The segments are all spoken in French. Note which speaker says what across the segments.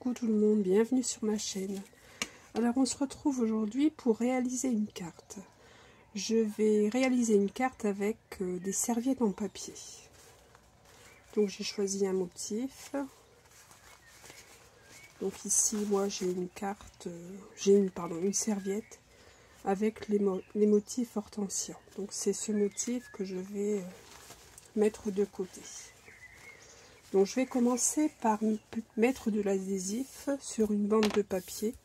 Speaker 1: Coucou tout le monde, bienvenue sur ma chaîne. Alors on se retrouve aujourd'hui pour réaliser une carte. Je vais réaliser une carte avec des serviettes en papier. Donc j'ai choisi un motif. Donc ici moi j'ai une carte, une serviette avec les motifs hortensia. Donc c'est ce motif que je vais mettre de côté. Donc je vais commencer par mettre de l'adhésif sur une bande de papier.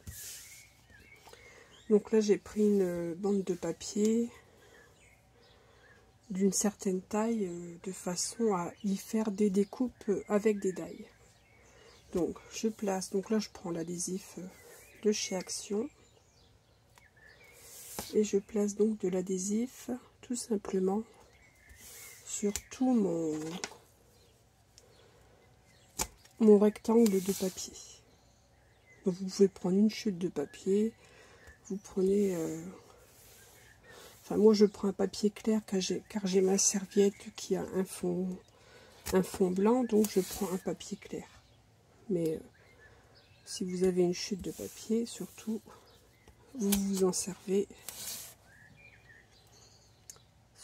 Speaker 1: Donc là j'ai pris une bande de papier d'une certaine taille de façon à y faire des découpes avec des dailles. Donc je place, donc là je prends l'adhésif de chez Action et je place donc de l'adhésif tout simplement sur tout mon rectangle de papier. Donc vous pouvez prendre une chute de papier, vous prenez enfin moi je prends un papier clair car j'ai ma serviette qui a un fond blanc, donc je prends un papier clair. Mais si vous avez une chute de papier, surtout vous vous en servez,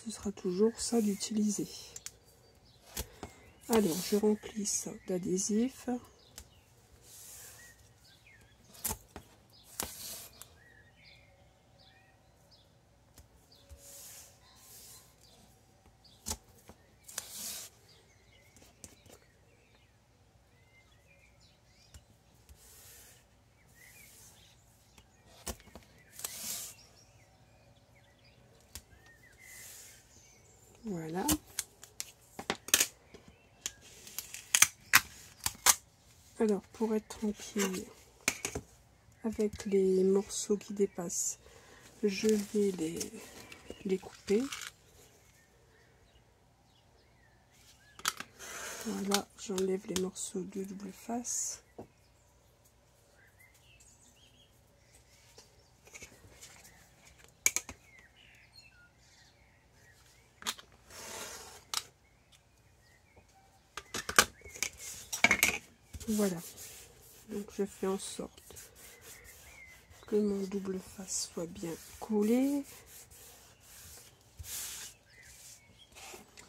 Speaker 1: ce sera toujours ça d'utiliser. Alors je remplis ça d'adhésif. Voilà. Alors pour être tranquille avec les morceaux qui dépassent, je vais les couper. Voilà, j'enlève les morceaux de double face. Voilà, donc je fais en sorte que mon double face soit bien collé.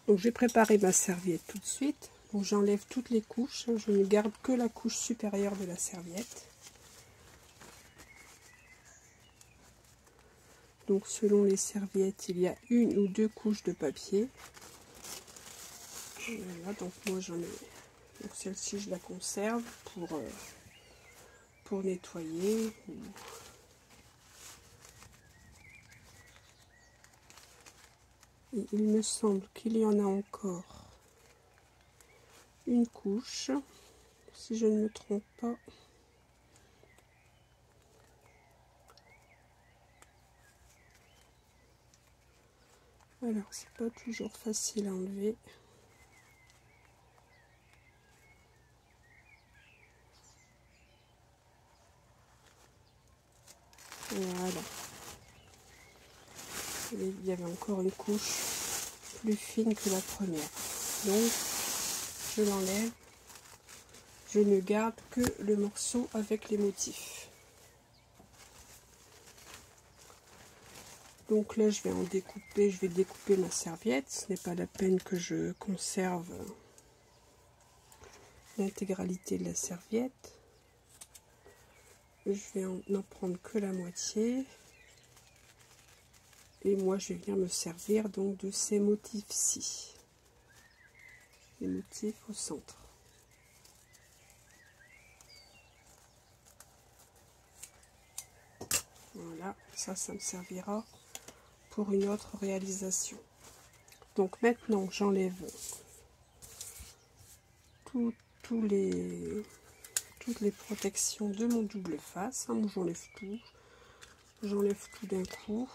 Speaker 1: Donc j'ai préparé ma serviette tout de suite. Donc j'enlève toutes les couches, je ne garde que la couche supérieure de la serviette. Donc selon les serviettes, il y a une ou deux couches de papier. Voilà, donc moi j'en ai. Donc celle-ci je la conserve pour nettoyer. Et il me semble qu'il y en a encore une couche, si je ne me trompe pas. Alors c'est pas toujours facile à enlever. Voilà. Et il y avait encore une couche plus fine que la première. Donc je l'enlève. Je ne garde que le morceau avec les motifs. Donc là je vais en découper, je vais découper ma serviette. Ce n'est pas la peine que je conserve l'intégralité de la serviette. Je vais en prendre que la moitié. Et moi je vais venir me servir donc de ces motifs-ci. Les motifs au centre. Voilà, ça me servira pour une autre réalisation. Donc maintenant j'enlève toutes les protections de mon double face. Hein, j'enlève tout d'un coup.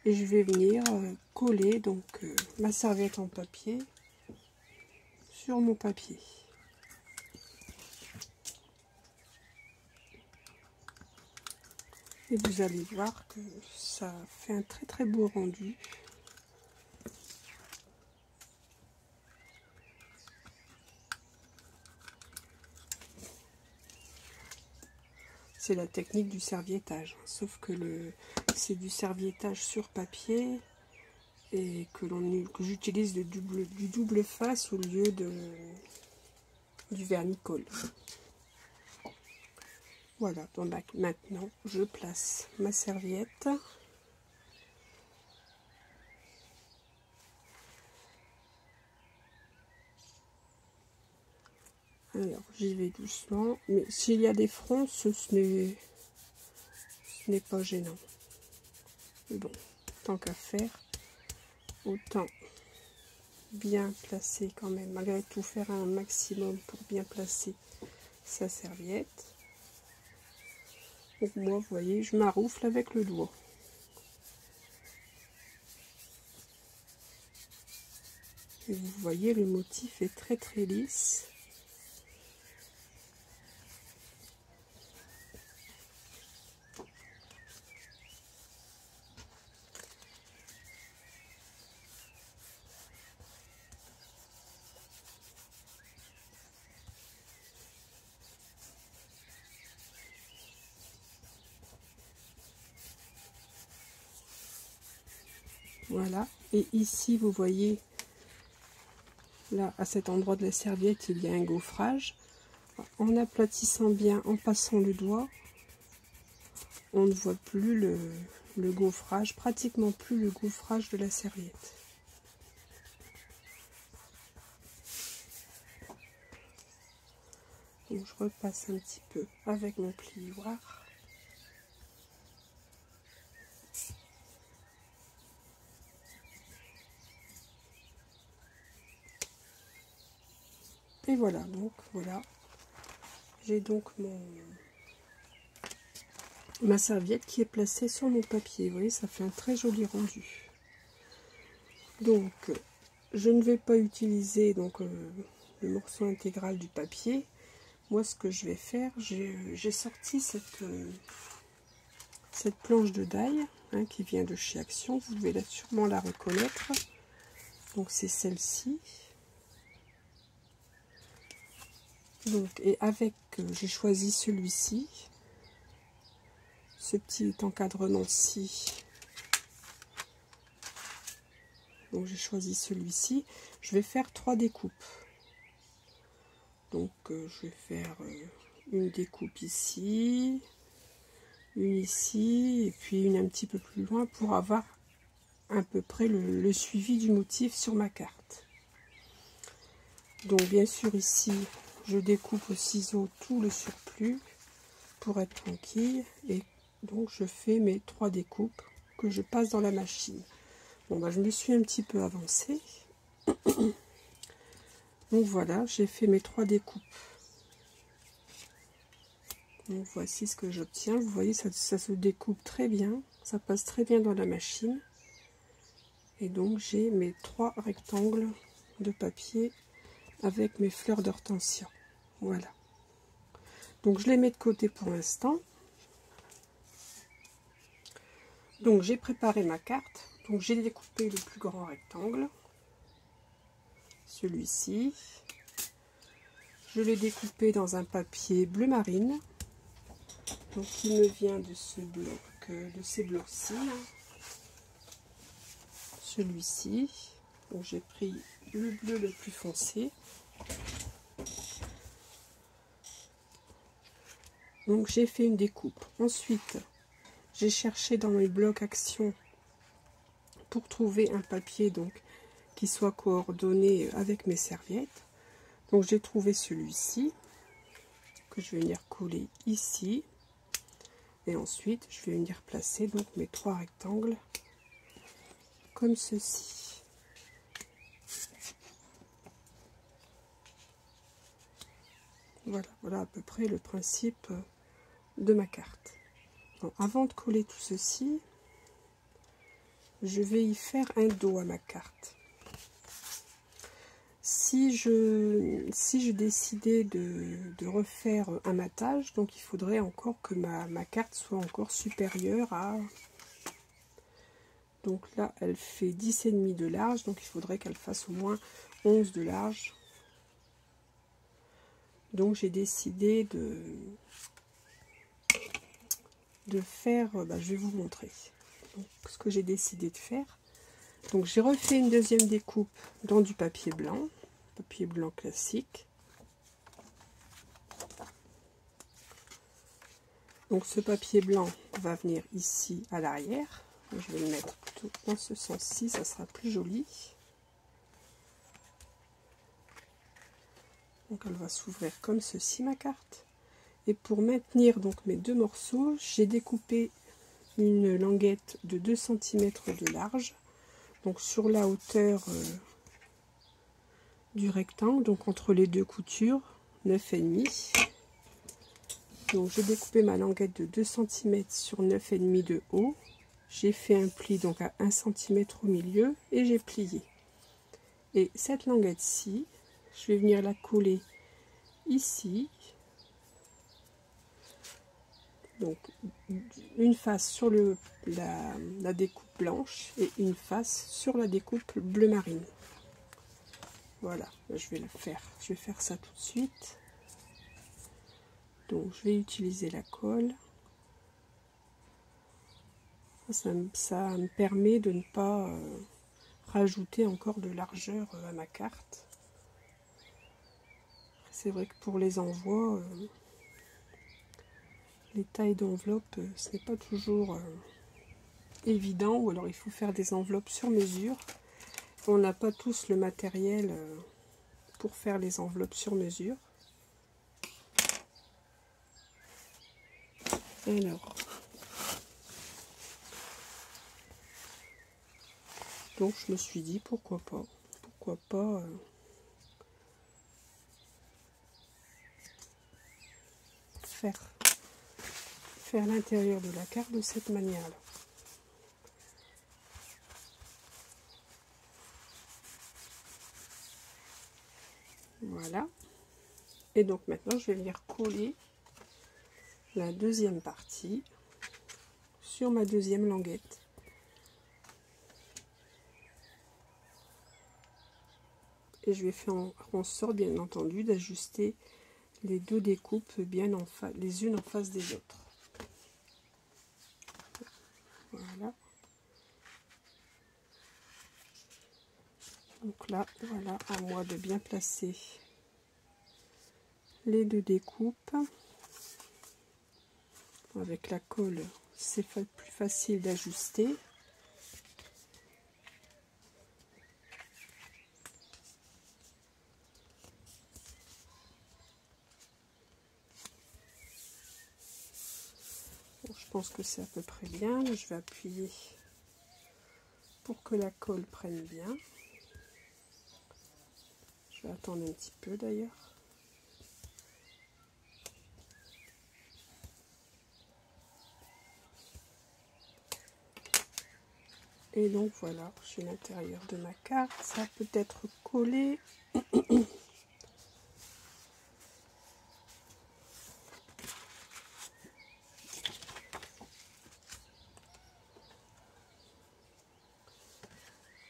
Speaker 1: Et je vais venir coller donc ma serviette en papier sur mon papier. Et vous allez voir que ça fait un très très beau rendu. c'est la technique du serviettage, sauf que c'est du serviettage sur papier et que j'utilise du double face au lieu du vernicole. Voilà, donc maintenant je place ma serviette. Alors j'y vais doucement, mais s'il y a des fronces, ce n'est pas gênant. Mais bon, tant qu'à faire, autant bien placer quand même, malgré tout faire un maximum pour bien placer sa serviette. Donc moi, vous voyez, je maroufle avec le doigt. Et vous voyez, le motif est très très lisse. Voilà, et ici vous voyez, là à cet endroit de la serviette, il y a un gaufrage. En aplatissant bien, en passant le doigt, on ne voit plus le gaufrage, pratiquement plus le gaufrage de la serviette. Donc je repasse un petit peu avec mon plioir. Et voilà, donc voilà, j'ai donc ma serviette qui est placée sur mon papier. Vous voyez, ça fait un très joli rendu. Donc, je ne vais pas utiliser donc le morceau intégral du papier. Moi, ce que je vais faire, j'ai sorti cette planche de die hein, qui vient de chez Action. Vous devez sûrement la reconnaître. Donc, c'est celle-ci. Donc, et avec, j'ai choisi celui-ci, ce petit encadrement-ci. Donc, j'ai choisi celui-ci. Je vais faire 3 découpes. Donc, je vais faire une découpe ici, une ici, et puis une un petit peu plus loin pour avoir à peu près le suivi du motif sur ma carte. Donc, bien sûr, ici, je découpe au ciseau tout le surplus pour être tranquille. Et donc, je fais mes 3 découpes que je passe dans la machine. Bon, bah, je me suis un petit peu avancée. Donc, voilà, j'ai fait mes 3 découpes. Donc, voici ce que j'obtiens. Vous voyez, ça se découpe très bien. Ça passe très bien dans la machine. Et donc, j'ai mes 3 rectangles de papier avec mes fleurs d'hortensia. Voilà. Donc, je les mets de côté pour l'instant. Donc, j'ai préparé ma carte. Donc, j'ai découpé le plus grand rectangle. Celui-ci. Je l'ai découpé dans un papier bleu marine. Donc, il me vient de ce bloc, de ces blocs-ci. Celui-ci. Donc, j'ai pris le bleu le plus foncé. Donc, j'ai fait une découpe. Ensuite, j'ai cherché dans mes blocs Action pour trouver un papier donc qui soit coordonné avec mes serviettes. Donc, j'ai trouvé celui-ci que je vais venir coller ici. Et ensuite, je vais venir placer donc mes 3 rectangles comme ceci. Voilà, voilà à peu près le principe de ma carte. Donc, avant de coller tout ceci, je vais y faire un dos à ma carte. Si je décidais de refaire un matage, donc il faudrait encore que ma carte soit encore supérieure à... Donc là, elle fait 10,5 de large, donc il faudrait qu'elle fasse au moins 11 de large. Donc j'ai décidé de faire, je vais vous montrer donc, ce que j'ai décidé de faire. Donc j'ai refait une deuxième découpe dans du papier blanc classique. Donc ce papier blanc va venir ici à l'arrière. Je vais le mettre plutôt dans ce sens-ci, ça sera plus joli. Donc elle va s'ouvrir comme ceci, ma carte. Et pour maintenir donc mes deux morceaux, j'ai découpé une languette de 2 cm de large, donc sur la hauteur du rectangle, donc entre les deux coutures, 9,5. Donc j'ai découpé ma languette de 2 cm sur 9,5 de haut. J'ai fait un pli donc à 1 cm au milieu et j'ai plié. Et cette languette-ci, je vais venir la coller ici. Donc une face sur la découpe blanche et une face sur la découpe bleu marine. Voilà, je vais faire ça tout de suite. Donc je vais utiliser la colle. Ça me permet de ne pas rajouter encore de largeur à ma carte. C'est vrai que pour les envois, les tailles d'enveloppe, ce n'est pas toujours évident, ou alors il faut faire des enveloppes sur mesure. On n'a pas tous le matériel pour faire les enveloppes sur mesure. Alors, donc je me suis dit pourquoi pas faire l'intérieur de la carte de cette manière-là. Voilà. Et donc maintenant, je vais venir coller la deuxième partie sur ma deuxième languette. Et je vais faire en sorte, bien entendu, d'ajuster les deux découpes bien les unes en face des autres. Voilà. Donc là, voilà, à moi de bien placer les deux découpes. Avec la colle, c'est plus facile d'ajuster. Bon, je pense que c'est à peu près bien. Là, je vais appuyer pour que la colle prenne bien. Je vais attendre un petit peu d'ailleurs. Et donc voilà, j'ai l'intérieur de ma carte. Ça peut être collé.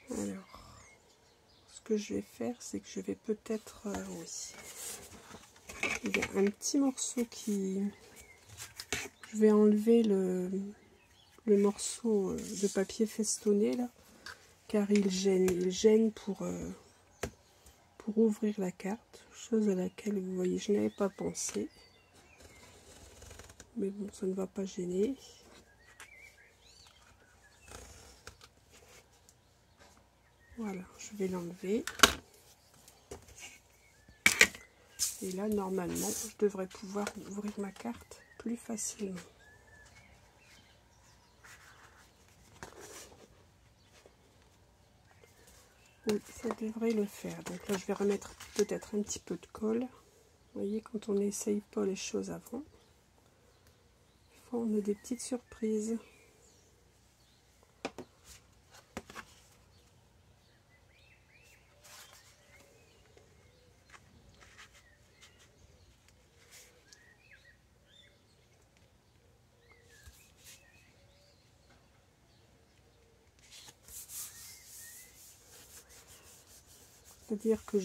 Speaker 1: Alors, ce que je vais faire, c'est que je vais peut-être... oui. Il y a un petit morceau qui... Je vais enlever le morceau de papier festonné là, car il gêne pour ouvrir la carte, chose à laquelle vous voyez je n'avais pas pensé, mais bon, ça ne va pas gêner. Voilà, je vais l'enlever et là normalement je devrais pouvoir ouvrir ma carte plus facilement. Oui, ça devrait le faire. Donc là, je vais remettre peut-être un petit peu de colle. Vous voyez, quand on n'essaye pas les choses avant, on a des petites surprises. C'est-à-dire que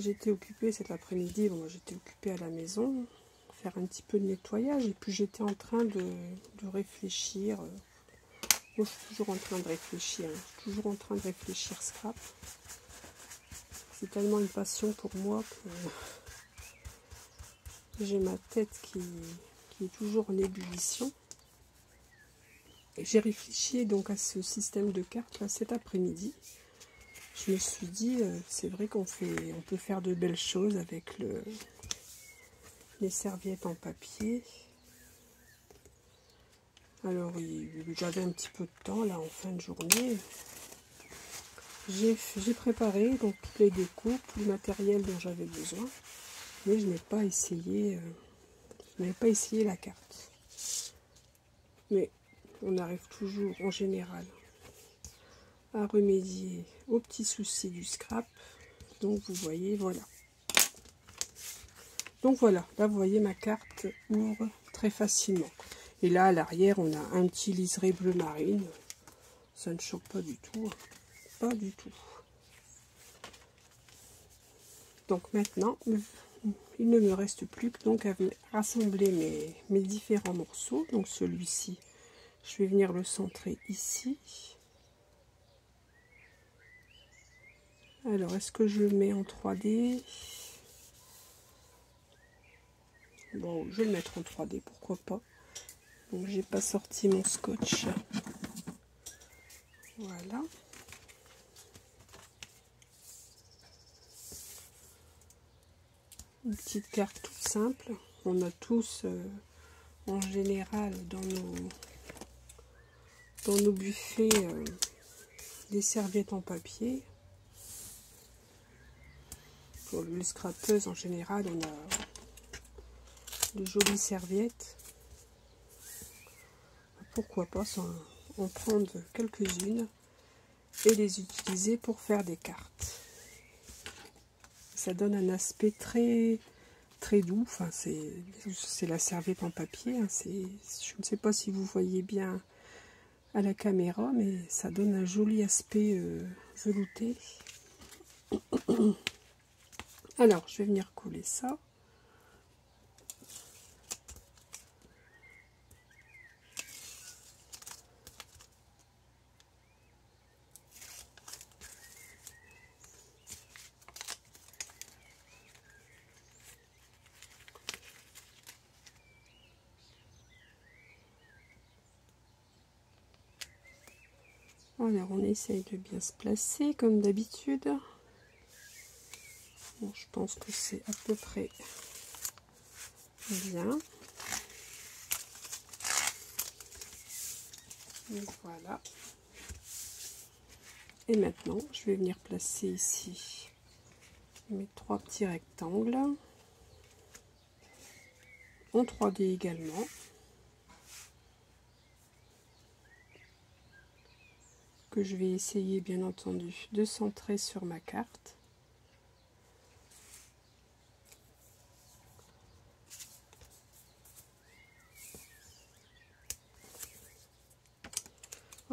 Speaker 1: j'étais occupée cet après-midi, bon, j'étais occupée à la maison, faire un petit peu de nettoyage, et puis j'étais en train de réfléchir. Moi, je suis toujours en train de réfléchir, hein. Je suis toujours en train de réfléchir scrap. C'est tellement une passion pour moi que j'ai ma tête qui est toujours en ébullition. J'ai réfléchi donc à ce système de cartes là cet après-midi. Je me suis dit, c'est vrai on peut faire de belles choses avec les serviettes en papier. Alors j'avais un petit peu de temps là en fin de journée. J'ai préparé donc toutes les décos, tout le matériel dont j'avais besoin, mais je n'ai pas essayé, la carte. Mais on arrive toujours en général à remédier aux petits soucis du scrap. Donc vous voyez, voilà. Donc voilà, là vous voyez ma carte ouvre très facilement. Et là à l'arrière on a un petit liseré bleu marine. Ça ne choque pas du tout. Pas du tout. Donc maintenant, il ne me reste plus que donc à rassembler mes différents morceaux. Donc celui-ci, je vais venir le centrer ici. Alors, est-ce que je le mets en 3D? Bon, je vais le mettre en 3D, pourquoi pas. Donc, j'ai pas sorti mon scotch. Voilà. Une petite carte toute simple. On a tous, en général, dans nos buffets, des serviettes en papier. Pour les scrapeuses, en général, on a de jolies serviettes. Pourquoi pas en prendre quelques-unes et les utiliser pour faire des cartes. Ça donne un aspect très très doux. Enfin, c'est la serviette en papier, hein. Je ne sais pas si vous voyez bien à la caméra, mais ça donne un joli aspect velouté. Alors, je vais venir coller ça. Alors, on essaye de bien se placer comme d'habitude. Bon, je pense que c'est à peu près bien. Et voilà. Et maintenant, je vais venir placer ici mes 3 petits rectangles. En 3D également. Que je vais essayer bien entendu de centrer sur ma carte.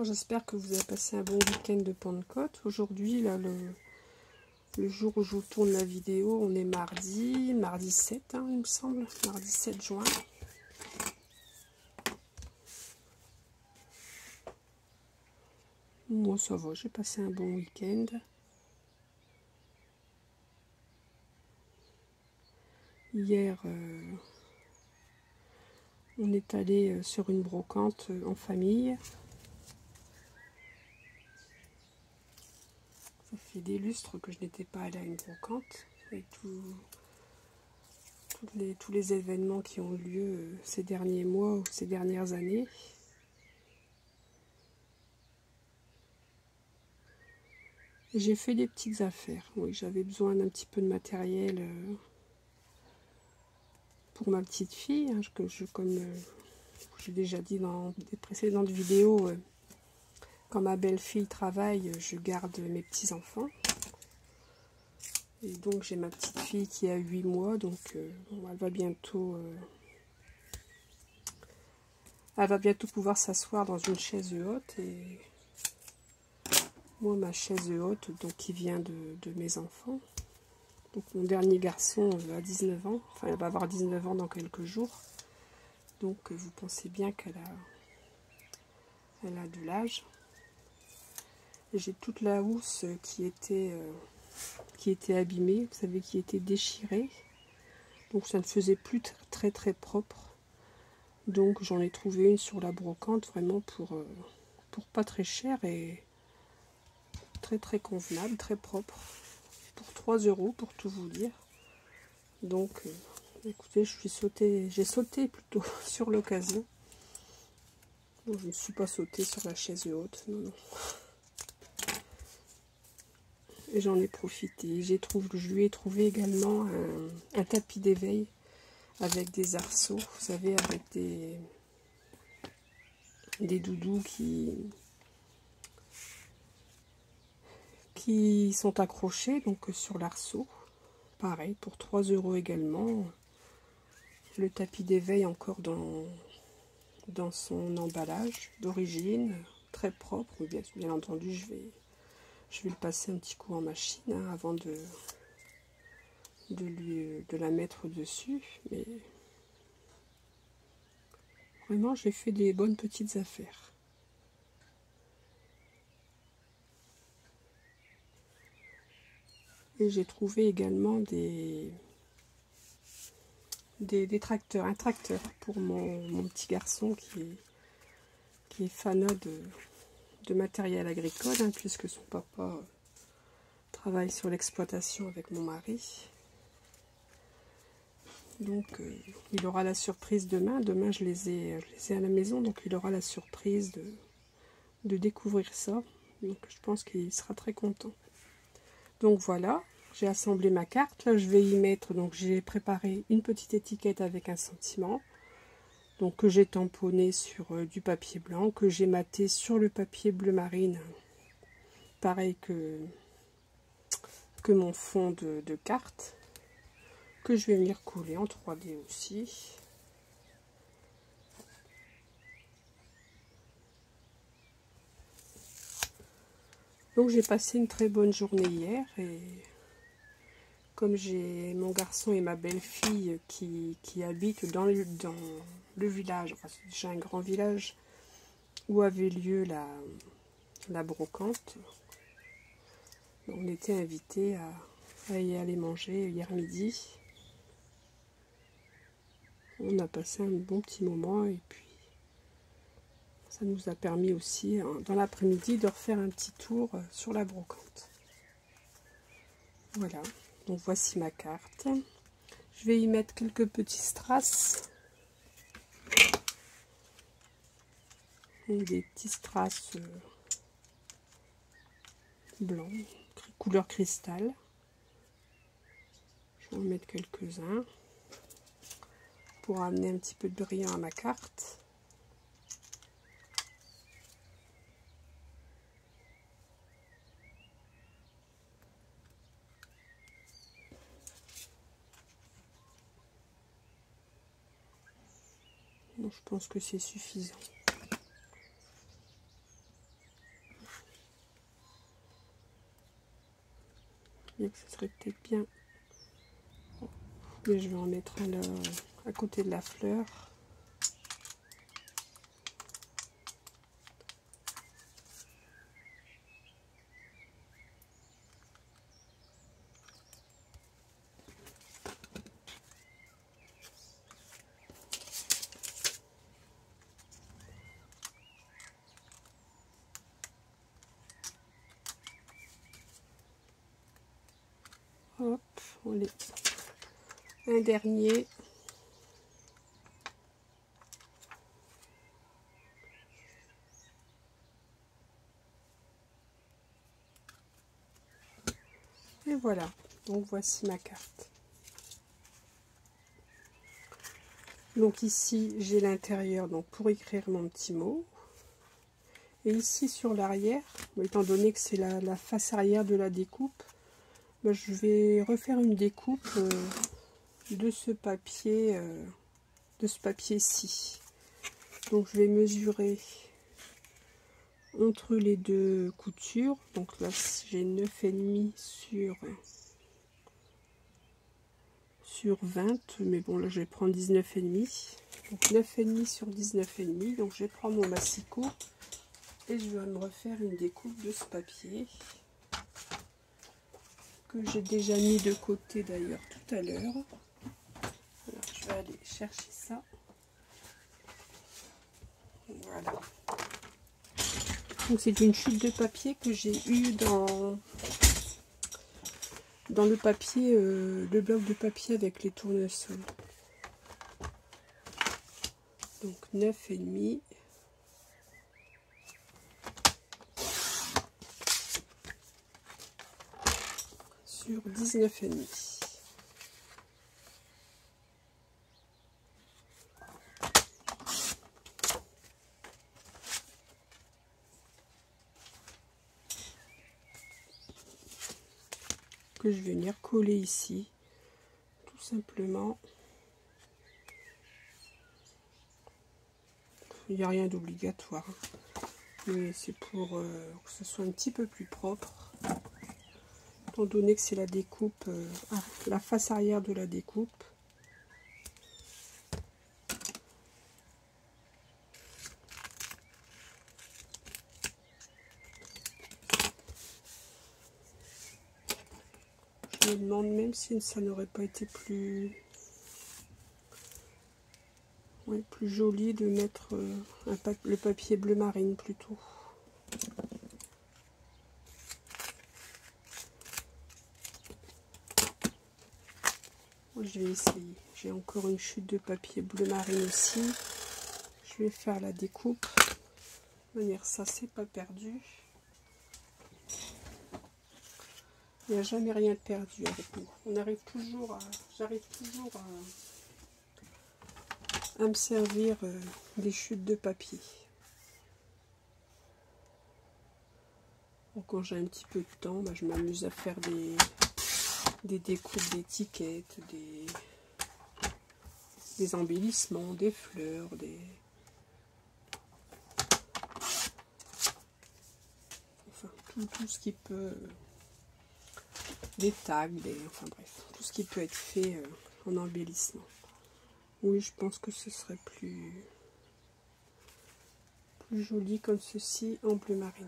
Speaker 1: J'espère que vous avez passé un bon week-end de Pentecôte. Aujourd'hui, là, le jour où je vous tourne la vidéo, on est mardi 7, hein, il me semble, mardi 7 juin. Moi, ça va, j'ai passé un bon week-end. Hier, on est allé sur une brocante en famille. Ça fait des lustres que je n'étais pas allée à une brocante. Et tous les événements qui ont eu lieu ces derniers mois ou ces dernières années. J'ai fait des petites affaires. Oui, j'avais besoin d'un petit peu de matériel pour ma petite fille. Hein, comme j'ai déjà dit dans des précédentes vidéos, quand ma belle-fille travaille, je garde mes petits-enfants. Et donc j'ai ma petite fille qui a 8 mois, donc elle va bientôt pouvoir s'asseoir dans une chaise haute. Et moi, ma chaise haute, donc qui vient de mes enfants, Donc mon dernier garçon a 19 ans, enfin elle va avoir 19 ans dans quelques jours. Donc vous pensez bien qu'elle a de l'âge. J'ai toute la housse qui était abîmée, vous savez, qui était déchirée. Donc ça ne faisait plus très propre. Donc j'en ai trouvé une sur la brocante, vraiment pour pas très cher et très convenable, très propre. Pour 3 € pour tout vous dire. Donc écoutez, j'ai sauté plutôt sur l'occasion. Je ne suis pas sautée sur la chaise haute, non. Et j'en ai profité. Je lui ai trouvé également un tapis d'éveil avec des arceaux, vous savez, avec des doudous qui sont accrochés donc sur l'arceau. Pareil, pour 3 € également. Le tapis d'éveil encore dans son emballage d'origine, très propre. Bien entendu, je vais le passer un petit coup en machine hein, avant de la mettre dessus. Mais vraiment, j'ai fait des bonnes petites affaires. Et j'ai trouvé également des tracteurs, un tracteur pour mon petit garçon qui est fanat de matériel agricole, hein, puisque son papa travaille sur l'exploitation avec mon mari. Donc il aura la surprise demain. Demain je les ai à la maison, donc il aura la surprise de découvrir ça. Donc je pense qu'il sera très content. Donc voilà, j'ai assemblé ma carte. Là je vais y mettre, donc j'ai préparé une petite étiquette avec un sentiment. Donc que j'ai tamponné sur du papier blanc, que j'ai maté sur le papier bleu marine. Pareil que mon fond de carte. Que je vais venir coller en 3D aussi. Donc j'ai passé une très bonne journée hier et comme j'ai mon garçon et ma belle-fille qui habitent dans le village, enfin c'est déjà un grand village où avait lieu la brocante, on était invités à y aller manger hier midi. On a passé un bon petit moment et puis ça nous a permis aussi dans l'après-midi de refaire un petit tour sur la brocante. Voilà, donc voici ma carte. Je vais y mettre quelques petits strass. Et des petits strass blancs, couleur cristal. Je vais en mettre quelques-uns pour amener un petit peu de brillant à ma carte. Bon, je pense que c'est suffisant. Bien que ce serait peut-être bien. Mais je vais en mettre un là, à côté de la fleur. Hop, on est un dernier. Et voilà, donc voici ma carte. Donc ici j'ai l'intérieur donc pour écrire mon petit mot. Et ici sur l'arrière, étant donné que c'est la face arrière de la découpe, ben, je vais refaire une découpe de ce papier-ci. Donc je vais mesurer entre les deux coutures. Donc là j'ai 9,5 sur sur 20, mais bon là je vais prendre 19,5. Donc 9,5 sur 19,5. Donc je vais prendre mon massicot et je vais me refaire une découpe de ce papier que j'ai déjà mis de côté d'ailleurs tout à l'heure. Alors je vais aller chercher ça. Voilà. Donc c'est une chute de papier que j'ai eue dans le papier, le bloc de papier avec les tournesols. Donc 9,5 sur 19,5. Que je vais venir coller ici, tout simplement. Il n'y a rien d'obligatoire, mais c'est pour que ce soit un petit peu plus propre, étant donné que c'est la découpe, la face arrière de la découpe. Je me demande même si ça n'aurait pas été plus joli de mettre le papier bleu marine plutôt. Moi, je vais essayer. J'ai encore une chute de papier bleu marine aussi. Je vais faire la découpe. De manière, ça c'est pas perdu. Il n'y a jamais rien de perdu avec nous. On arrive toujours à, j'arrive toujours à me servir des chutes de papier. Donc, quand j'ai un petit peu de temps, je m'amuse à faire des découpes d'étiquettes, des embellissements, des fleurs, enfin tout ce qui peut, des tags, enfin bref, tout ce qui peut être fait en embellissement. Oui, je pense que ce serait plus joli comme ceci en bleu marine.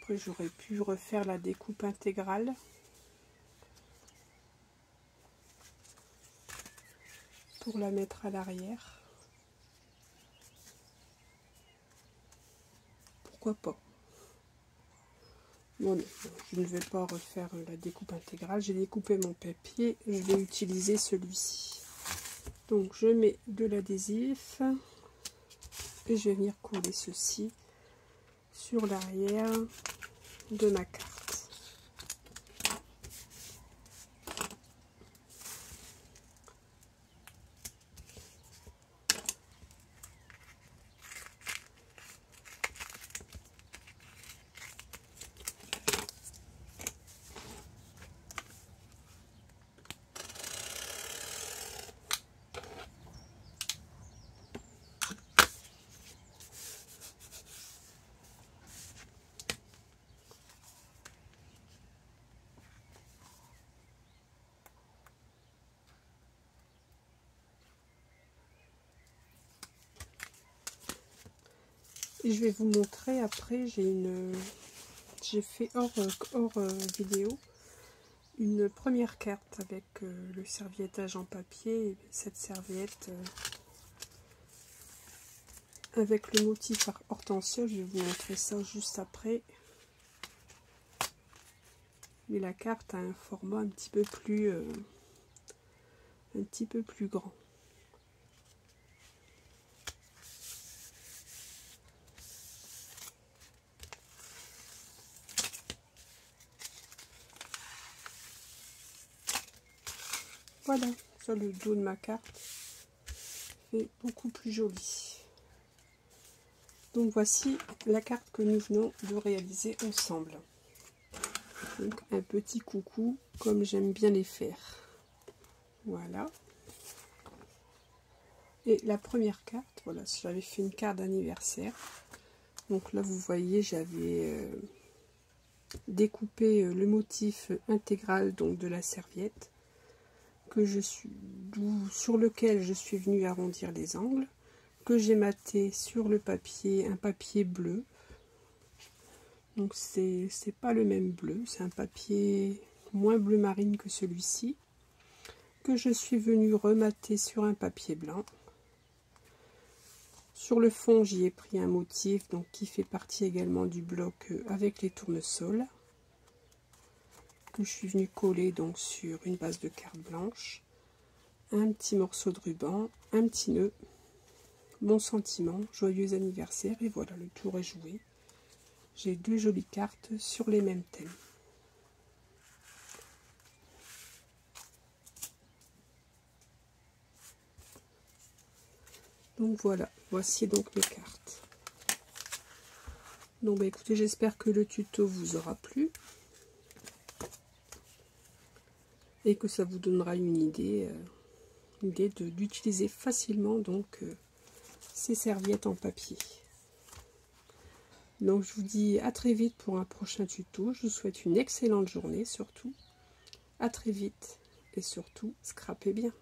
Speaker 1: Après, j'aurais pu refaire la découpe intégrale. Pour la mettre à l'arrière. Pourquoi pas? Bon, non, je ne vais pas refaire la découpe intégrale. J'ai découpé mon papier. Je vais utiliser celui-ci. Donc, je mets de l'adhésif. Et je vais venir coller ceci sur l'arrière de ma carte. Et je vais vous montrer après, j'ai fait hors vidéo une première carte avec le serviettage en papier et cette serviette avec le motif hortensia. Je vais vous montrer ça juste après. Mais la carte a un format un petit peu plus grand. Voilà, ça le dos de ma carte fait beaucoup plus joli. Donc voici la carte que nous venons de réaliser ensemble. Donc un petit coucou comme j'aime bien les faire. Voilà. Et la première carte, voilà, j'avais fait une carte d'anniversaire. Donc là vous voyez j'avais découper le motif intégral donc de la serviette sur lequel je suis venue arrondir les angles, que j'ai maté sur le papier, un papier bleu. Donc c'est pas le même bleu, c'est un papier moins bleu marine que celui-ci, que je suis venue remater sur un papier blanc. Sur le fond, j'y ai pris un motif donc qui fait partie également du bloc avec les tournesols, que je suis venue coller donc sur une base de carte blanche, un petit morceau de ruban, un petit nœud, bon sentiment, joyeux anniversaire, et voilà, le tour est joué. J'ai 2 jolies cartes sur les mêmes thèmes. Donc voilà, voici donc mes cartes. Donc bah écoutez, j'espère que le tuto vous aura plu et que ça vous donnera une idée d'utiliser facilement donc ces serviettes en papier. Donc je vous dis à très vite pour un prochain tuto. Je vous souhaite une excellente journée surtout. À très vite et surtout, scrapez bien.